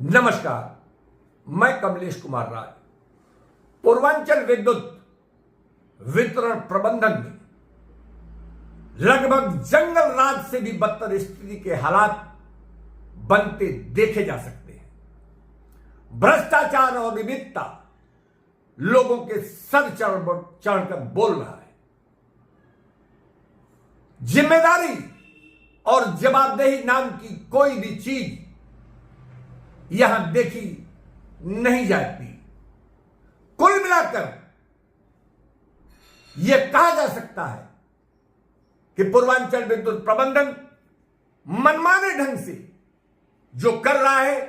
नमस्कार, मैं कमलेश कुमार राय। पूर्वांचल विद्युत वितरण प्रबंधन में लगभग जंगल राज से भी बदतर स्थिति के हालात बनते देखे जा सकते हैं। भ्रष्टाचार और विविधता लोगों के सर चढ़कर बोल रहा है। जिम्मेदारी और जवाबदेही नाम की कोई भी चीज यहां देखी नहीं जाती। कुल मिलाकर यह कहा जा सकता है कि पूर्वांचल विद्युत प्रबंधन मनमाने ढंग से जो कर रहा है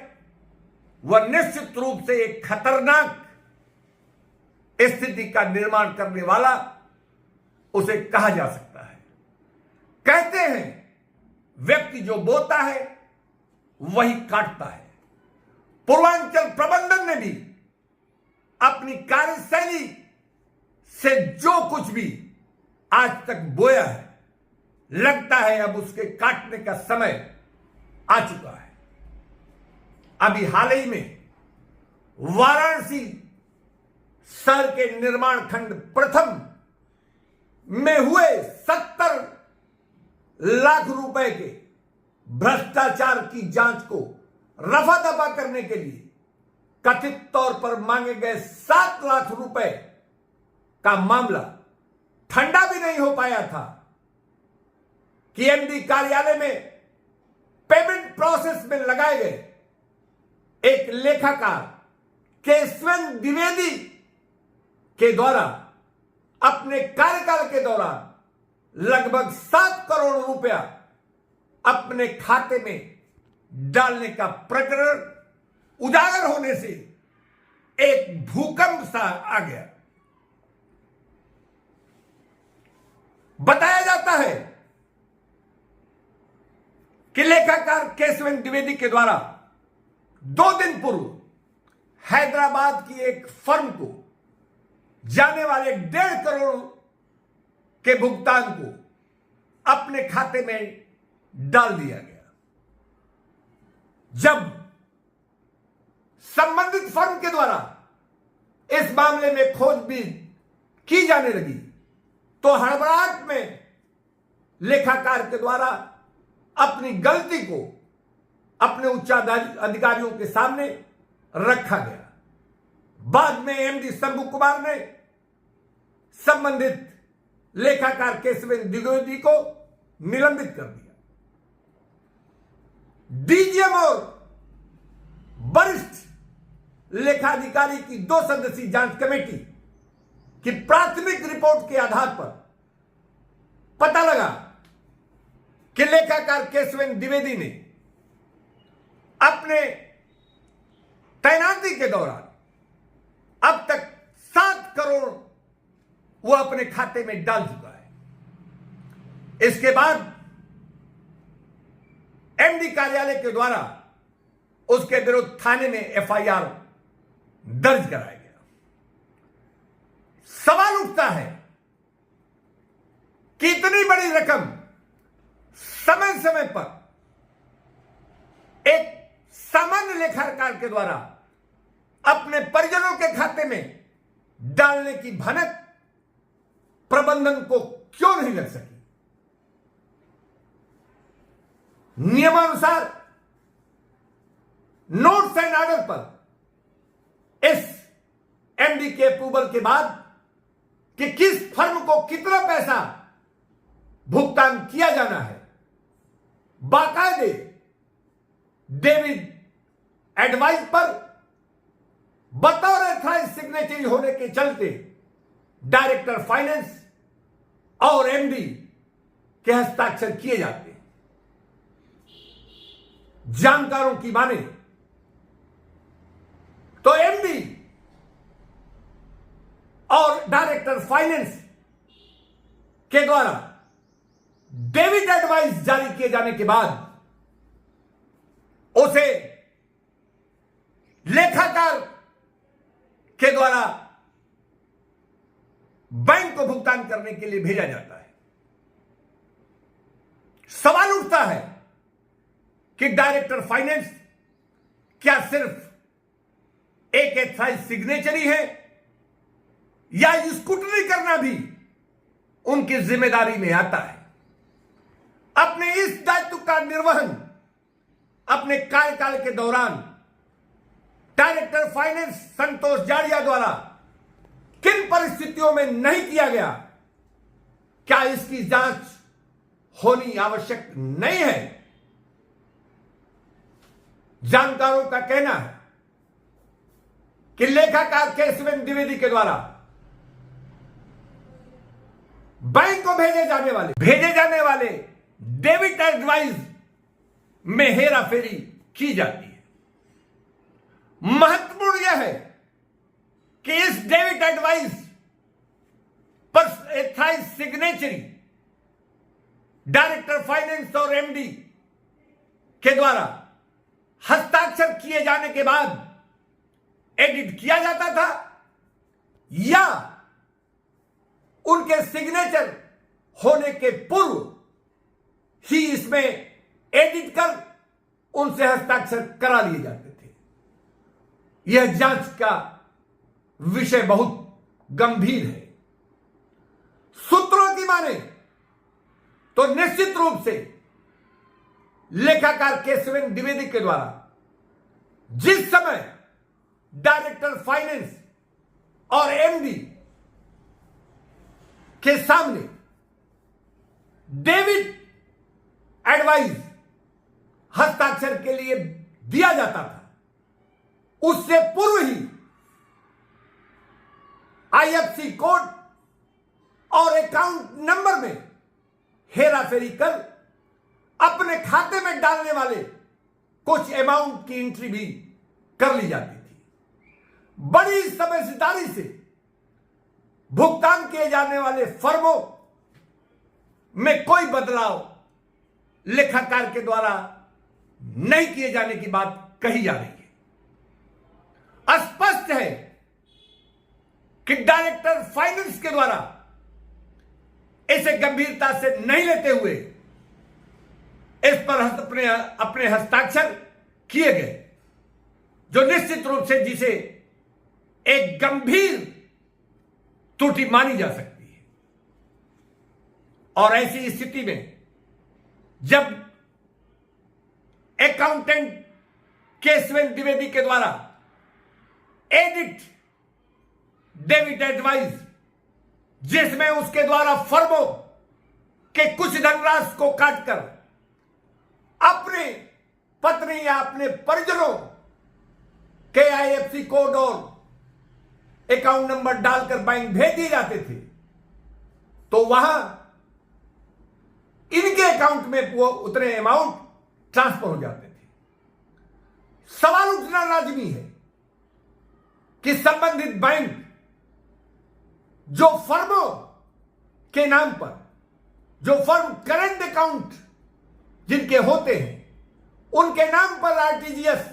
वह निश्चित रूप से एक खतरनाक स्थिति का निर्माण करने वाला उसे कहा जा सकता है। कहते हैं व्यक्ति जो बोता है वही काटता है। पूर्वांचल प्रबंधन ने भी अपनी कार्यशैली से जो कुछ भी आज तक बोया है, लगता है अब उसके काटने का समय आ चुका है। अभी हाल ही में वाराणसी शहर के निर्माण खंड प्रथम में हुए 70 लाख रुपए के भ्रष्टाचार की जांच को रफा दफा करने के लिए कथित तौर पर मांगे गए 7 लाख रुपए का मामला ठंडा भी नहीं हो पाया था कि एमडी कार्यालय में पेमेंट प्रोसेस में लगाए गए एक लेखाकार केशवन द्विवेदी के द्वारा अपने कार्यकाल के दौरान लगभग 7 करोड़ रुपया अपने खाते में डालने का प्रकरण उजागर होने से एक भूकंप सा आ गया। बताया जाता है कि लेखाकार केशवन द्विवेदी के द्वारा 2 दिन पूर्व हैदराबाद की एक फर्म को जाने वाले 1.5 करोड़ के भुगतान को अपने खाते में डाल दिया गया। जब संबंधित फर्म के द्वारा इस मामले में खोजबीन की जाने लगी तो हड़बड़ाहट में लेखाकार के द्वारा अपनी गलती को अपने उच्च अधिकारियों के सामने रखा गया। बाद में एमडी शंभू कुमार ने संबंधित लेखाकार केशवन द्विवेदी को निलंबित कर दिया। डीजीएम और वरिष्ठ लेखाधिकारी की 2 सदस्यीय जांच कमेटी की प्राथमिक रिपोर्ट के आधार पर पता लगा कि लेखाकार केशवन द्विवेदी ने अपने तैनाती के दौरान अब तक 7 करोड़ वो अपने खाते में डाल चुका है। इसके बाद एमडी कार्यालय के द्वारा उसके विरुद्ध थाने में एफआईआर दर्ज कराया गया। सवाल उठता है कि इतनी बड़ी रकम समय समय पर एक सामान्य लेखाकार के द्वारा अपने परिजनों के खाते में डालने की भनक प्रबंधन को क्यों नहीं लग सकी। नियमानुसार नोट्स एंड ऑर्डर पर इस एमडी के अप्रूवल के बाद कि किस फर्म को कितना पैसा भुगतान किया जाना है, बाकायदे डेविड एडवाइस पर बतौर एथराइज सिग्नेचरी होने के चलते डायरेक्टर फाइनेंस और एमडी के हस्ताक्षर किए जाते हैं। जानकारों की माने तो एमडी और डायरेक्टर फाइनेंस के द्वारा डेविड एडवाइस जारी किए जाने के बाद उसे लेखाकार के द्वारा बैंक को भुगतान करने के लिए भेजा जाता है। सवाल उठता है कि डायरेक्टर फाइनेंस क्या सिर्फ एक एथराइज सिग्नेचर ही है या स्क्रूटनी करना भी उनकी जिम्मेदारी में आता है? अपने इस दायित्व का निर्वहन अपने कार्यकाल के दौरान डायरेक्टर फाइनेंस संतोष जाड़िया द्वारा किन परिस्थितियों में नहीं किया गया? क्या इसकी जांच होनी आवश्यक नहीं है? जानकारों का कहना है कि लेखाकार केशवन द्विवेदी के द्वारा बैंक को भेजे जाने वाले डेबिट एडवाइस में हेराफेरी की जाती है। महत्वपूर्ण यह है कि इस डेबिट एडवाइस पर एथराइज सिग्नेचरी डायरेक्टर फाइनेंस और एमडी के द्वारा हस्ताक्षर किए जाने के बाद एडिट किया जाता था या उनके सिग्नेचर होने के पूर्व ही इसमें एडिट कर उनसे हस्ताक्षर करा लिए जाते थे। यह जांच का विषय बहुत गंभीर है। सूत्रों की माने तो निश्चित रूप से लेखाकार केशवन द्विवेदी के द्वारा जिस समय डायरेक्टर फाइनेंस और एमडी के सामने डेबिट एडवाइस हस्ताक्षर के लिए दिया जाता था, उससे पूर्व ही आईएफएससी कोड और अकाउंट नंबर में हेराफेरी कर अपने खाते में डालने वाले कुछ अमाउंट की एंट्री भी कर ली जाती थी। बड़ी समझदारी से भुगतान किए जाने वाले फर्मों में कोई बदलाव लेखाकार के द्वारा नहीं किए जाने की बात कही जा रही है। स्पष्ट है कि डायरेक्टर फाइनेंस के द्वारा इसे गंभीरता से नहीं लेते हुए इस पर अपने हस्ताक्षर किए गए, जो निश्चित रूप से जिसे एक गंभीर त्रुटि मानी जा सकती है। और ऐसी स्थिति में जब अकाउंटेंट केशवन द्विवेदी के द्वारा एडिट डेबिट एडवाइस, जिसमें उसके द्वारा फर्मों के कुछ धनराशि को काटकर अपने पत्नी या अपने परिजनों के आईएफएससी कोड और अकाउंट नंबर डालकर बैंक भेज दिए जाते थे, तो वहां इनके अकाउंट में वो उतने अमाउंट ट्रांसफर हो जाते थे। सवाल उठना लाजमी है कि संबंधित बैंक जो फर्मों के नाम पर, जो फर्म करंट अकाउंट जिनके होते हैं, उनके नाम पर आरटीजीएस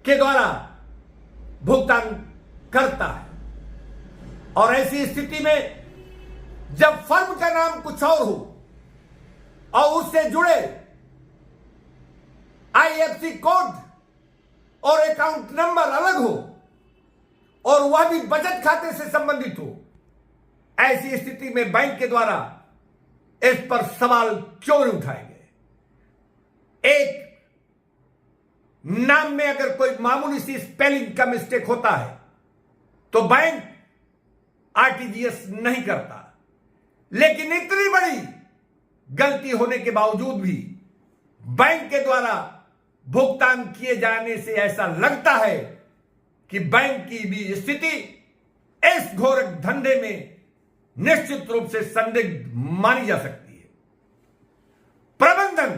के द्वारा भुगतान करता है। और ऐसी स्थिति में जब फर्म का नाम कुछ और हो और उससे जुड़े आईएफएससी कोड और अकाउंट नंबर अलग हो और वह भी बचत खाते से संबंधित हो, ऐसी स्थिति में बैंक के द्वारा इस पर सवाल क्यों नहीं उठाए गए? एक नाम में अगर कोई मामूली सी स्पेलिंग का मिस्टेक होता है तो बैंक आरटीजीएस नहीं करता, लेकिन इतनी बड़ी गलती होने के बावजूद भी बैंक के द्वारा भुगतान किए जाने से ऐसा लगता है कि बैंक की भी स्थिति इस घोर धंधे में निश्चित रूप से संदिग्ध मानी जा सकती है। प्रबंधन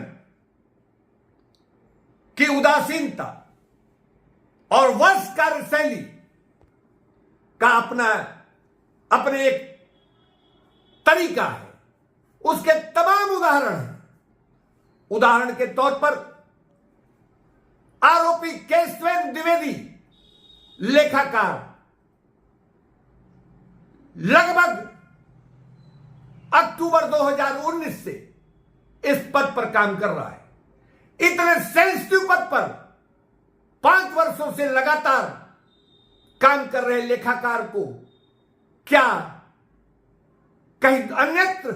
की उदासीनता और वर्ष कार्यशैली का अपने एक तरीका है, उसके तमाम उदाहरण हैं। उदाहरण के तौर पर आरोपी केशवन द्विवेदी लेखाकार लगभग अक्टूबर 2019 से इस पद पर काम कर रहा है। इतने सेंसिटिव पद पर वर्षों से लगातार काम कर रहे लेखाकार को क्या कहीं अन्यत्र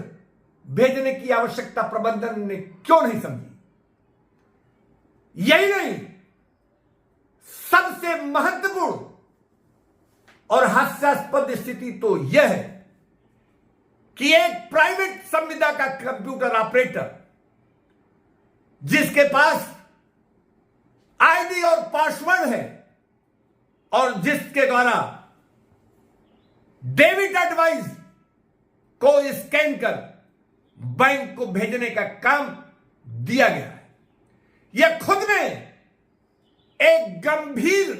भेजने की आवश्यकता प्रबंधन ने क्यों नहीं समझी? यही नहीं, सबसे महत्वपूर्ण और हास्यास्पद स्थिति तो यह है कि एक प्राइवेट संविदा का कंप्यूटर ऑपरेटर जिसके पास आईडी और पासवर्ड है और जिसके द्वारा डेबिट एडवाइस को स्कैन कर बैंक को भेजने का काम दिया गया है, यह खुद में एक गंभीर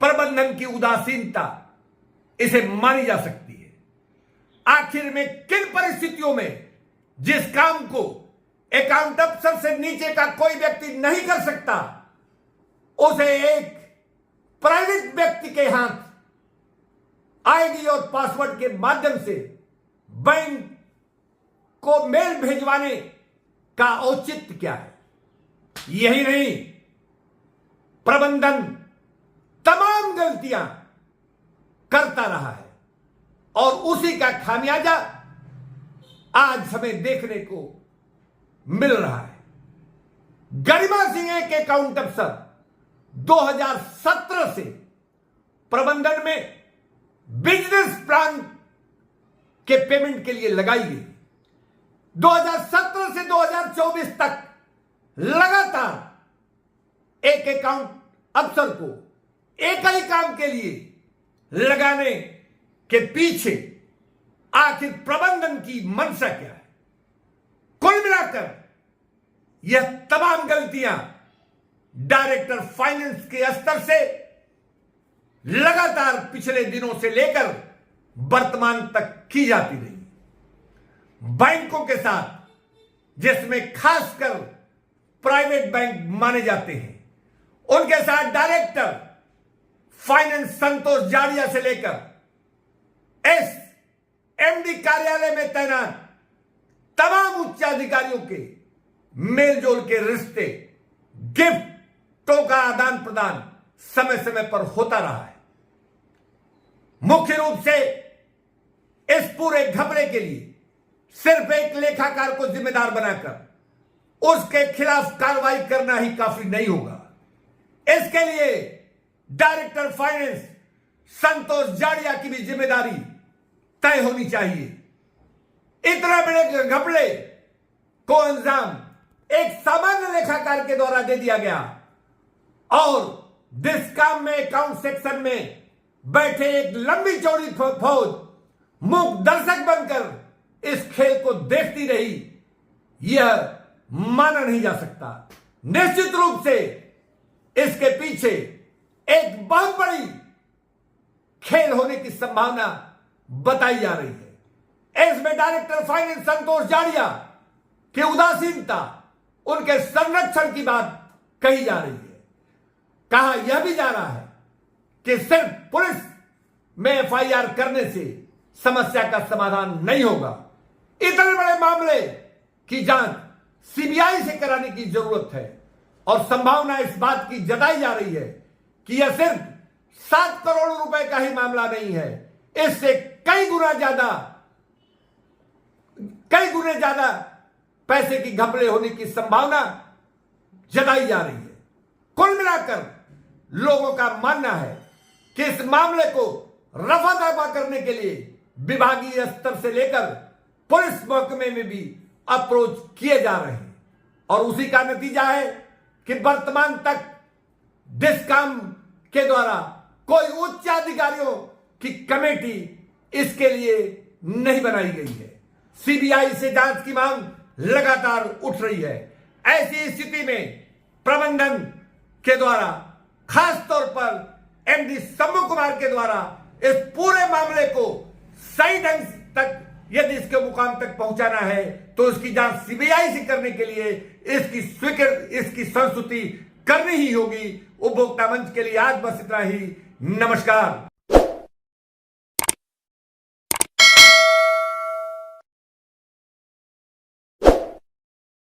प्रबंधन की उदासीनता इसे मानी जा सकती है। आखिर में किन परिस्थितियों में जिस काम को अकाउंट अफसर से नीचे का कोई व्यक्ति नहीं कर सकता, उसे एक प्राइवेट व्यक्ति के हाथ आईडी और पासवर्ड के माध्यम से बैंक को मेल भेजवाने का औचित्य क्या है? यही नहीं, प्रबंधन तमाम गलतियां करता रहा है और उसी का खामियाजा आज हमें देखने को मिल रहा है। गरिमा सिंह एक अकाउंट अफसर 2017 से प्रबंधन में बिजनेस प्लान के पेमेंट के लिए लगाई गई। 2017 से 2024 तक लगातार एक अकाउंट अफसर को एक ही काम के लिए लगाने के पीछे आखिर प्रबंधन की मंशा क्या है? कुल मिलाकर यह तमाम गलतियां डायरेक्टर फाइनेंस के स्तर से लगातार पिछले दिनों से लेकर वर्तमान तक की जाती रही। बैंकों के साथ, जिसमें खासकर प्राइवेट बैंक माने जाते हैं, उनके साथ डायरेक्टर फाइनेंस संतोष जाड़िया से लेकर एमडी कार्यालय में तैनात तमाम उच्च अधिकारियों के मेलजोल के रिश्ते, गिफ्टों का आदान प्रदान समय समय पर होता रहा है। मुख्य रूप से इस पूरे घपले के लिए सिर्फ एक लेखाकार को जिम्मेदार बनाकर उसके खिलाफ कार्रवाई करना ही काफी नहीं होगा। इसके लिए डायरेक्टर फाइनेंस संतोष जाड़िया की भी जिम्मेदारी तय होनी चाहिए। इतना बड़े घपले को अंजाम एक सामान्य लेखाकार के द्वारा दे दिया गया और जिस काम में अकाउंट सेक्शन में बैठे एक लंबी चौड़ी फौज मूक दर्शक बनकर इस खेल को देखती रही, यह माना नहीं जा सकता। निश्चित रूप से इसके पीछे एक बहुत बड़ी खेल होने की संभावना बताई जा रही है। इसमें डायरेक्टर फाइनेंस संतोष जाड़िया की उदासीनता, उनके संरक्षण की बात कही जा रही है। कहा यह भी जा रहा है कि सिर्फ पुलिस में एफआईआर करने से समस्या का समाधान नहीं होगा। इतने बड़े मामले की जांच सीबीआई से कराने की जरूरत है और संभावना इस बात की जताई जा रही है कि यह सिर्फ 7 करोड़ रुपए का ही मामला नहीं है, इससे कई गुना ज्यादा पैसे की घपले होने की संभावना जताई जा रही है। कुल मिलाकर लोगों का मानना है कि इस मामले को रफा दफा करने के लिए विभागीय स्तर से लेकर पुलिस महकमे में भी अप्रोच किए जा रहे हैं और उसी का नतीजा है कि वर्तमान तक जिस काम के द्वारा कोई उच्च अधिकारियों की कमेटी इसके लिए नहीं बनाई गई है। सीबीआई से जांच की मांग लगातार उठ रही है। ऐसी स्थिति में प्रबंधन के द्वारा, खास तौर पर एमडी शंभू कुमार के द्वारा इस पूरे मामले को सही ढंग तक यदि इसके मुकाम तक पहुंचाना है तो इसकी जांच सीबीआई से करने के लिए इसकी संस्तुति करनी ही होगी। उपभोक्ता मंच के लिए आज बस इतना ही। नमस्कार।